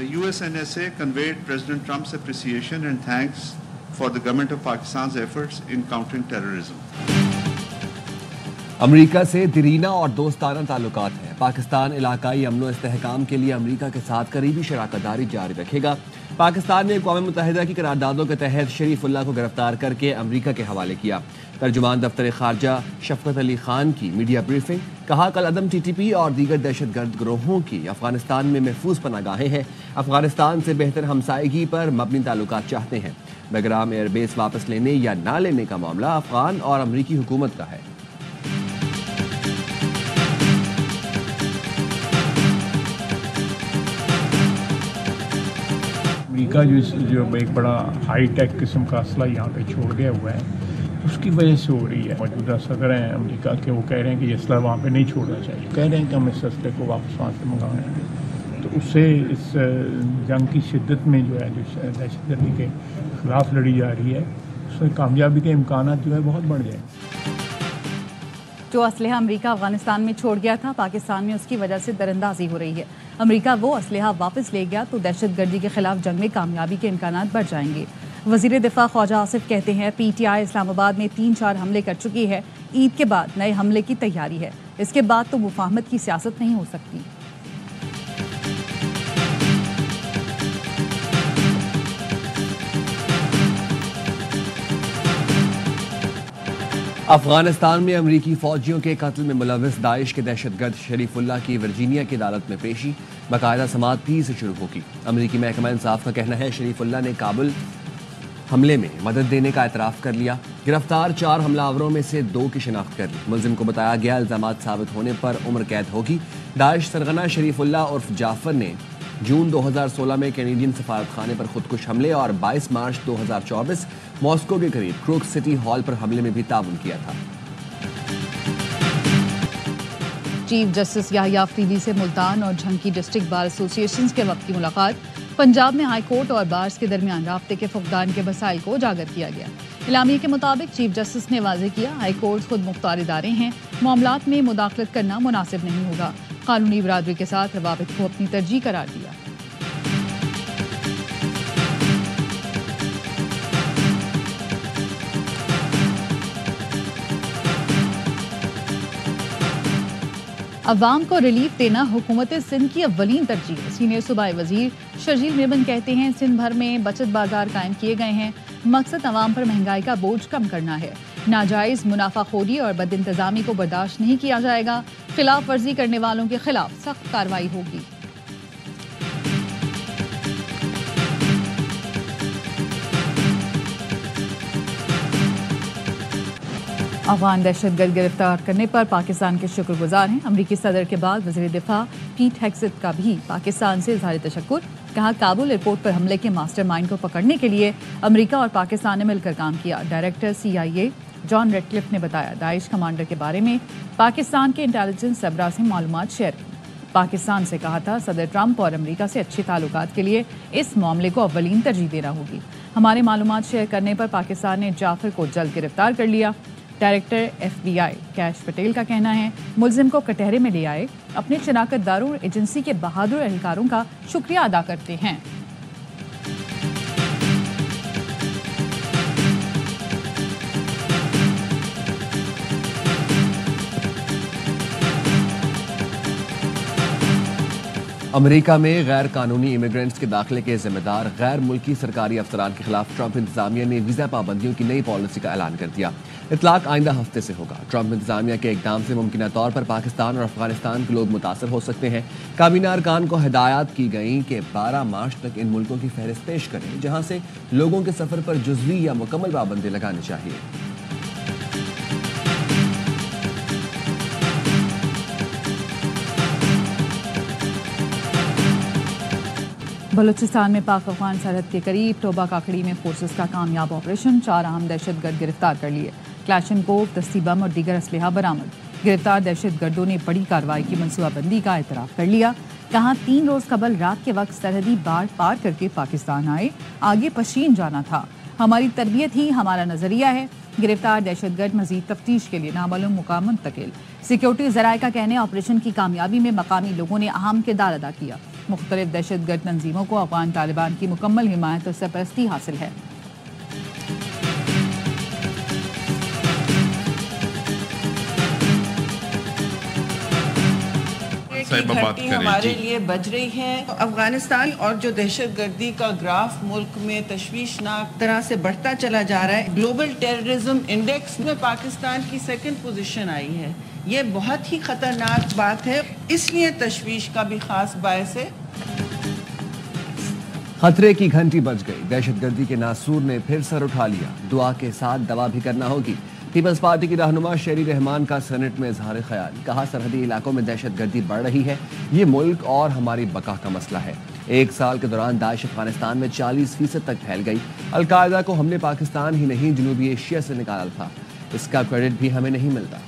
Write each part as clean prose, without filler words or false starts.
The USNSA conveyed President Trump's appreciation and thanks for the government of Pakistan's efforts in countering terrorism. अमरीका से दीरीना और दोस्ताना ताल्लुकात हैं। पाकिस्तान इलाकाई अमन इस्तेहकाम के लिए अमरीका के साथ करीबी शराकतदारी जारी रखेगा। पाकिस्तान ने अक़वाम मुत्तहिदा की करारदादों के तहत शरीफुल्लाह को गिरफ्तार करके अमरीका के हवाले किया। तर्जुमान दफ्तर खारजा शफकत अली खान की मीडिया ब्रीफिंग, कहा कल अदम TTP और दीगर दहशतगर्द ग्रोहों की अफगानिस्तान में महफूज पनागाहें हैं। अफगानिस्तान से बेहतर हमसायगी पर मबनी ताल्लुकात चाहते हैं। बगराम एयरबेस वापस लेने या ना लेने का मामला अफगान और अमरीकी हुकूमत का है। अमेरिका जो एक बड़ा हाई टेक किस्म का असला यहाँ पे छोड़ गया हुआ है, उसकी वजह से हो रही है। मौजूदा सदर हैं अमेरिका के, वो कह रहे हैं कि ये असला वहाँ पे नहीं छोड़ना चाहिए, कह रहे हैं कि हम इस असले को वापस वहाँ से मंगाएंगे। तो उससे इस जंग की शिद्दत में जो है, जो दहशतगर्दी के ख़िलाफ़ लड़ी जा रही है, उसमें कामयाबी के इम्कान जो है बहुत बढ़ जाए। जो असलहा अमेरिका अफगानिस्तान में छोड़ गया था, पाकिस्तान में उसकी वजह से दरअंदाजी हो रही है। अमेरिका वो असलहा वापस ले गया तो दहशतगर्दी के खिलाफ जंग में कामयाबी के इम्कानात बढ़ जाएंगे। वज़ीर दिफा ख्वाजा आसिफ कहते हैं PTI इस्लामाबाद में 3-4 हमले कर चुकी है। ईद के बाद नए हमले की तैयारी है। इसके बाद तो मुफाहमत की सियासत नहीं हो सकती। अफगानिस्तान में अमरीकी फौजियों के कत्ल में मुलविस दाइश के दहशतगर्द शरीफुल्लाह की वर्जीनिया की अदालत में पेशी बाकायदा समाअत 30 से शुरू होगी। अमरीकी महकमा इंसाफ का कहना है शरीफुल्लाह ने काबुल हमले में मदद देने का एतराफ़ कर लिया। गिरफ्तार 4 हमलावरों में से 2 की शिनाख्त कर ली। मुलजिम को बताया गया इल्ज़ामात साबित होने पर उम्र कैद होगी। दाइश सरगना शरीफुल्लाह उर्फ जाफर ने जून 2016 में कैनेडियन सफारत खाने पर खुदकुश हमले और 22 मार्च 2024 मॉस्को के करीब क्रूक सिटी हॉल पर हमले में भी ताउन किया था। चीफ जस्टिस याहिया अफरीदी से मुल्तान और झंकी डिस्ट्रिक्ट बार एसोसिएशन के वक्त की मुलाकात। पंजाब में हाई कोर्ट और बार्स के दरमियान राब्ते के फुकदान के मसाइल को उजागर किया गया। इलामी के मुताबिक चीफ जस्टिस ने वाज़ेह किया हाई कोर्ट खुद मुख्तार इदारे हैं, मामलात में मुदाखलत करना मुनासिब नहीं होगा। कानूनी बरादरी के साथ रवाबित को अपनी तरजीह करार दिया। अवाम को रिलीफ देना हुकूमत सिंध की अव्वलीन तरजीह है। सीनियर सूबाई वजीर शर्जील मेमन कहते हैं सिंध भर में बचत बाजार कायम किए गए हैं। मकसद अवाम पर महंगाई का बोझ कम करना है। नाजायज मुनाफाखोरी और बदइंतजामी को बर्दाश्त नहीं किया जाएगा। खिलाफ वर्जी करने वालों के खिलाफ सख्त कार्रवाई होगी। अफगान दहशतगर्द गिरफ्तार करने पर पाकिस्तान के शुक्रगुजार हैं। अमरीकी सदर के बाद वज़ीर दिफा पीट हेग्सेथ का भी पाकिस्तान से इज़हार तशक्कुर। कहा काबुल एयरपोर्ट पर हमले के मास्टरमाइंड को पकड़ने के लिए अमरीका और पाकिस्तान ने मिलकर काम किया। डायरेक्टर CIA जॉन रेडक्लिफ ने बताया दाइश कमांडर के बारे में पाकिस्तान के इंटेलिजेंस सरबराह से मालूमात शेयर की। पाकिस्तान से कहा था सदर ट्रंप और अमेरिका से अच्छे ताल्लुकात के लिए इस मामले को अव्वलीन तरजीह देना होगी। हमारे मालूमात शेयर करने पर पाकिस्तान ने जाफर को जल्द गिरफ्तार कर लिया। डायरेक्टर FBI कैश पटेल का कहना है मुलजिम को कटहरे में ले आए। अपने शनाख्तदारों और एजेंसी के बहादुर एहलकारों का शुक्रिया अदा करते हैं। अमेरिका में गैर कानूनी इमिग्रेंट्स के दाखिले के जिम्मेदार गैर मुल्की सरकारी अफसरान के खिलाफ ट्रंप इंतजामिया ने वीज़ा पाबंदियों की नई पॉलिसी का ऐलान कर दिया। इतलाक आइंदा हफ्ते से होगा। ट्रंप इंतजामिया के इकदाम से मुमकिन तौर पर पाकिस्तान और अफगानिस्तान के लोग मुतासर हो सकते हैं। काबीना अरकान को हिदायत की गई कि 12 मार्च तक इन मुल्कों की फहरिस्त पेश करें जहां से लोगों के सफर पर जुज़वी या मुकम्मल पाबंदी लगानी चाहिए। बलूचिस्तान में पाक अफगान सरहद के करीब टोबा काकड़ी में फोर्सेस का कामयाब ऑपरेशन। 4 अहम दहशतगर्द गिरफ्तार कर लिए। क्लैशनकोव, दस्ती बम और दीगर असलहा बरामद। गिरफ्तार दहशतगर्दों ने बड़ी कार्रवाई की मनसूबाबंदी का एतराफ़ कर लिया। कहा 3 रोज़ कबल रात के वक्त सरहदी बाढ़ पार करके पाकिस्तान आए, आगे पशीन जाना था। हमारी तरबियत ही हमारा नजरिया है। गिरफ्तार दहशतगर्द मजीद तफ्तीश के लिए नामालूम मुकाम मुंतकिल। सिक्योरिटी ज़राए का कहना है ऑपरेशन की कामयाबी में मकामी लोगों ने अहम किरदार अदा किया। मुख्तलिफ दहशतगर्द तंजीमों को अफगान तालिबान की मुकम्मल हिमायत और सरपरस्ती हासिल है। घंटी हमारे लिए बज रही है। अफगानिस्तान और जो दहशतगर्दी का ग्राफ मुल्क में तशवीशनाक तरह से बढ़ता चला जा रहा है। ग्लोबल टेररिज्म इंडेक्स में पाकिस्तान की 2nd पोजीशन आई है। ये बहुत ही खतरनाक बात है, इसलिए तशवीश का भी खास बायस है। खतरे की घंटी बज गई। दहशतगर्दी के नासूर ने फिर सर उठा लिया। दुआ के साथ दवा भी करना होगी। पीपल्स पार्टी की रहनुमा शेरी रहमान का सेनेट में इजहार ख्याल। कहा, सरहदी इलाकों में दहशतगर्दी बढ़ रही है। ये मुल्क और हमारी बका का मसला है। 1 साल के दौरान दाइश अफगानिस्तान में 40% तक फैल गई। अलकायदा को हमने पाकिस्तान ही नहीं जनूबी एशिया से निकाला था। इसका क्रेडिट भी हमें नहीं मिलता।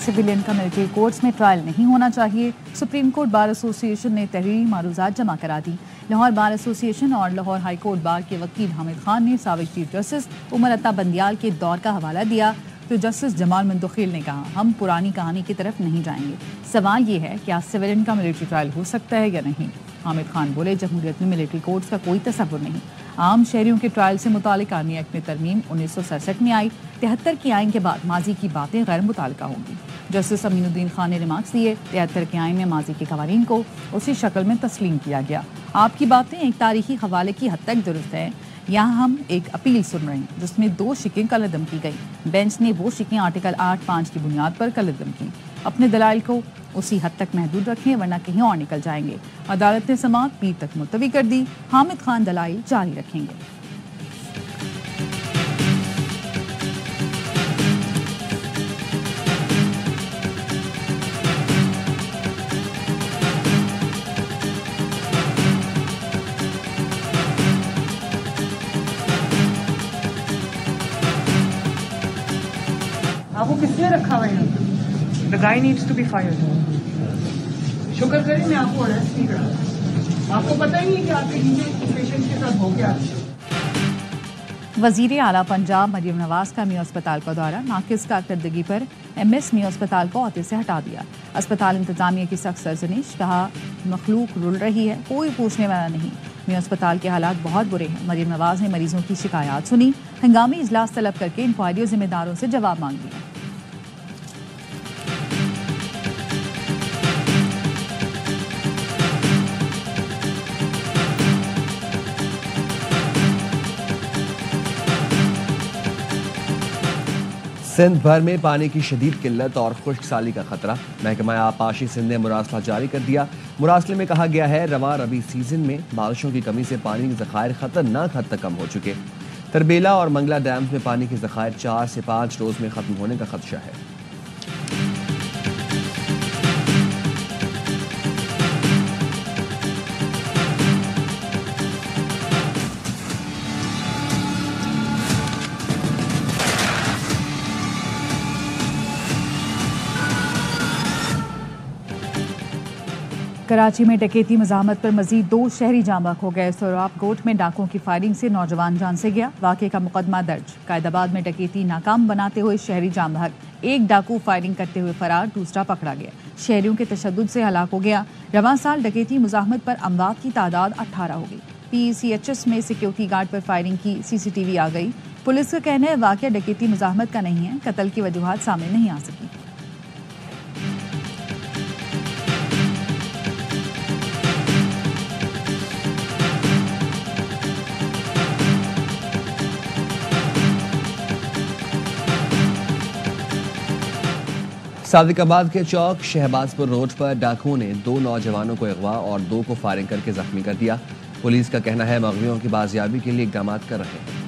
सिविलियन का मिलिट्री कोर्ट्स में ट्रायल नहीं होना चाहिए। सुप्रीम कोर्ट बार एसोसिएशन ने तहरीरी मारूजात जमा करा दी। लाहौर बार एसोसिएशन और लाहौर हाई कोर्ट बार के वकील हामिद खान ने साबिक चीफ जस्टिस उमर अता बंदियाल के दौर का हवाला दिया, तो जस्टिस जमाल मंतखिल ने कहा, हम पुरानी कहानी की तरफ नहीं जाएंगे। सवाल ये है, क्या सिविलियन का मिलिट्री ट्रायल हो सकता है या नहीं? हामिद खान बोले, जमहूरियत में मिलिट्री कोर्ट्स का कोई तसव्वुर नहीं। आम शहरियों के ट्रायल से मुतालिक आर्मी एक्ट में तरमीम 1967 में आई। 73 की आइन के बाद माजी की बातें गैर मुतालिका होंगी। जस्टिस अमीनुद्दीन खान ने रिमार्क्स दिए, 73 के आइन में माजी के कवानीन को उसी शक्ल में तस्लीम किया गया। आपकी बातें एक तारीखी हवाले की हद तक दुरुस्त है। यहाँ हम एक अपील सुन रहे हैं जिसमें 2 शिकें कलअदम की गई। बेंच ने वो शिकें आर्टिकल 8(5) की बुनियाद पर कलअदम की। अपने दलाइल को उसी हद तक महदूद रखें, वरना कहीं और निकल जाएंगे। अदालत ने समाअत पीर तक मुलतवी कर दी। हामिद खान दलाइल जारी रखेंगे। आपको किसने रखा हुआ है? The guy needs to be fired. शुक्र करें मैं आपको अरेस्ट नहीं करा। आपको पता ही नहीं कि आपके नीचे पेशेंट के साथ हो गया। वजीर आला पंजाब मरियम नवाज का मियां अस्पताल का दौरा। नाकिस कारकर्दगी पर MS मियां अस्पताल को अहदे से हटा दिया। अस्पताल इंतजामिया की सख्त सरजनिश। कहा, मखलूक रुल रही है, कोई पूछने वाला नहीं। मियां अस्पताल के हालात बहुत बुरे हैं। मरियम नवाज ने मरीजों की शिकायत सुनी। हंगामी इजलास तलब करके इंक्वायरी और जिम्मेदारों से जवाब मांग लिया। सिंध भर में पानी की शदीद किल्लत और खुश्क साली का खतरा। महकमा आबपाशी सिंध ने मुरासला जारी कर दिया। मुरासले में कहा गया है, रवां रबी सीजन में बारिशों की कमी से पानी के ज़खायर खतरनाक हद तक कम हो चुके। तरबेला और मंगला डैम्स में पानी के ज़खायर 4 से 5 रोज में खत्म होने का खदशा है। कराची में डकैती मज़ाहमत पर मजीद 2 शहरी जाम बहक हो गए। सोराब कोट में डाकों की फायरिंग से नौजवान जान से गया। वाक़े का मुकदमा दर्ज। कायदाबाद में डकैती नाकाम बनाते हुए शहरी जाम बहक। एक डाकू फायरिंग करते हुए फरार, दूसरा पकड़ा गया। शहरियों के तशद्दुद से हलाक हो गया। रवां साल डकैती मुज़ाहमत पर अमवात की तादाद 18 हो गई। PCHS में सिक्योरिटी गार्ड पर फायरिंग की CCTV आ गई। पुलिस का कहना है, वाक़या डकैती मुज़ाहमत का नहीं है, कत्ल की वजूहात सामने नहीं आ सकी। सादिकाबाद के चौक शहबाजपुर रोड पर डाकुओं ने 2 नौजवानों को अगवा और 2 को फायरिंग करके जख्मी कर दिया। पुलिस का कहना है, मगवियों की बाजियाबी के लिए इकदाम कर रहे हैं।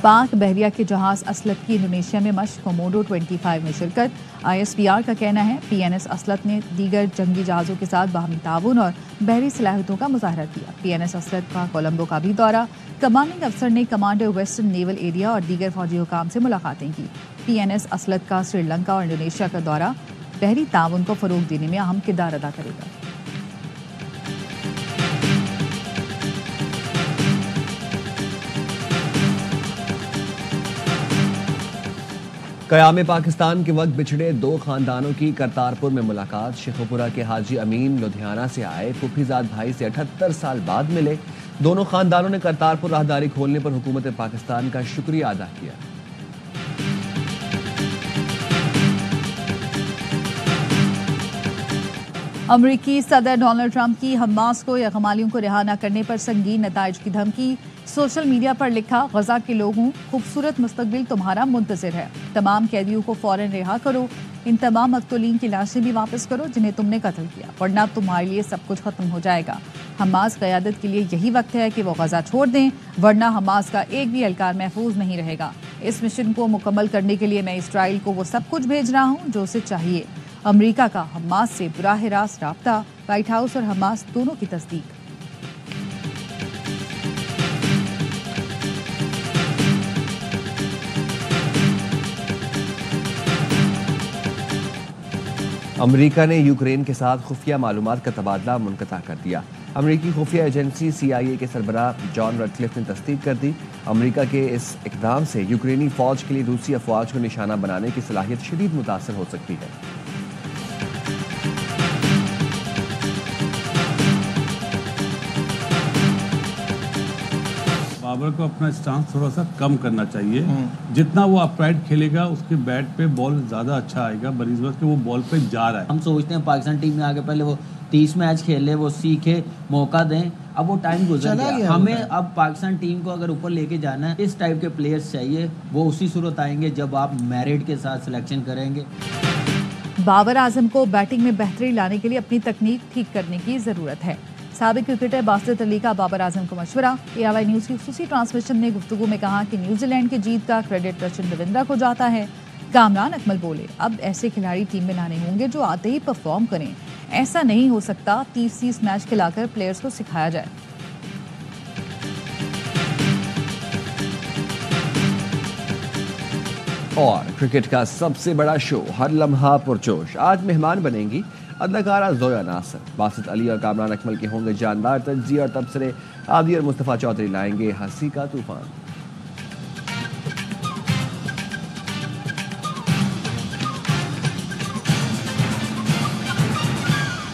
पाक बहरिया के जहाज असलत की इंडोनेशिया में मश्क कोमोडो 25 में शिरकत। ISPR का कहना है, PNS असलत ने दीगर जंगी जहाज़ों के साथ बाहमी ताउन और बहरी सलाहियतों का मुजाहरा किया। PNS असलत का कोलंबो का भी दौरा। कमांडिंग अफसर ने कमांडर वेस्टर्न नेवल एरिया और दीगर फौजी हुकाम से मुलाकातें की। PNS असलत का श्रीलंका और इंडोनेशिया का दौरा बहरी ताउन को फ़रोग देने में अहम किरदार अदा करेगा। क़याम पाकिस्तान के वक्त बिछड़े दो खानदानों की करतारपुर में मुलाकात। शेखोपुरा के हाजी अमीन लुधियाना से आए फूफीजाद भाई से 78 साल बाद मिले। दोनों खानदानों ने करतारपुर राहदारी खोलने पर हुकूमत पाकिस्तान का शुक्रिया अदा किया। अमरीकी सदर डोनाल्ड ट्रंप की हमास को या गमालियों को रिहा न करने पर संगीन नताइज की धमकी। सोशल मीडिया पर लिखा, गजा के लोगों, खूबसूरत मुस्तकबिल तुम्हारा मुंतजिर है। तमाम कैदियों को फौरन रिहा करो। इन तमाम मकतूलीन की लाशें भी वापस करो जिन्हें तुमने कत्ल किया, वरना तुम्हारे लिए सब कुछ खत्म हो जाएगा। हमास क़यादत के लिए यही वक्त है कि वो गजा छोड़ दें, वरना हमास का एक भी एहलकार महफूज नहीं रहेगा। इस मिशन को मुकम्मल करने के लिए मैं इसराइल को वो सब कुछ भेज रहा हूँ जो उसे चाहिए। अमेरिका का हमास से बराह रास्त राब्ता, व्हाइट हाउस और हमास दोनों की तस्दीक। अमेरिका ने यूक्रेन के साथ खुफिया मालूमात का तबादला मुनक़ता कर दिया। अमेरिकी खुफिया एजेंसी CIA के सरबराह जॉन रटक्लिफ ने तस्दीक कर दी। अमेरिका के इस इक़दाम से यूक्रेनी फ़ौज के लिए रूसी अफवाज को निशाना बनाने की सलाहियत शदीद मुतासर हो सकती है। बाबर को अपना स्टांस थोड़ा सा कम करना चाहिए। जितना वो अपराइट खेलेगा उसके बैट पे बॉल ज्यादा अच्छा आएगा बनिस्बत के वो बॉल पे जा रहा है। हम सोचते हैं पाकिस्तान टीम में आगे पहले वो 30 मैच खेले, वो सीखे, मौका दें। अब वो टाइम गुजर गया। हमें अब पाकिस्तान टीम को अगर ऊपर लेके जाना है, इस टाइप के प्लेयर्स चाहिए। वो उसी सूरत आएंगे जब आप मेरिट के साथ सिलेक्शन करेंगे। बाबर आजम को बैटिंग में बेहतरी लाने के लिए अपनी तकनीक ठीक करने की जरूरत है। साबिक क्रिकेटर बासित अली का बाबर आजम को मशवरा। ARY न्यूज़ की खुसूसी ट्रांसमिशन में गुफ्तगू में कहा कि न्यूजीलैंड की जीत का क्रेडिट सचिन रविंद्रा को जाता है। कामरान अकमल बोले, अब ऐसे खिलाड़ी टीम में लाने होंगे जो आते ही परफॉर्म करें। ऐसा नहीं हो सकता 30 मैच खिलाकर प्लेयर्स को सिखाया जाए। और क्रिकेट का सबसे बड़ा शो हर लम्हा पुरजोश। आज मेहमान बनेंगी अदाकारा जोया नासर। बासित अली और कामरान अकमल के होंगे जानदार तज्जिए और तबसरे। आदि और मुस्तफ़ा चौधरी लाएंगे हंसी का तूफान।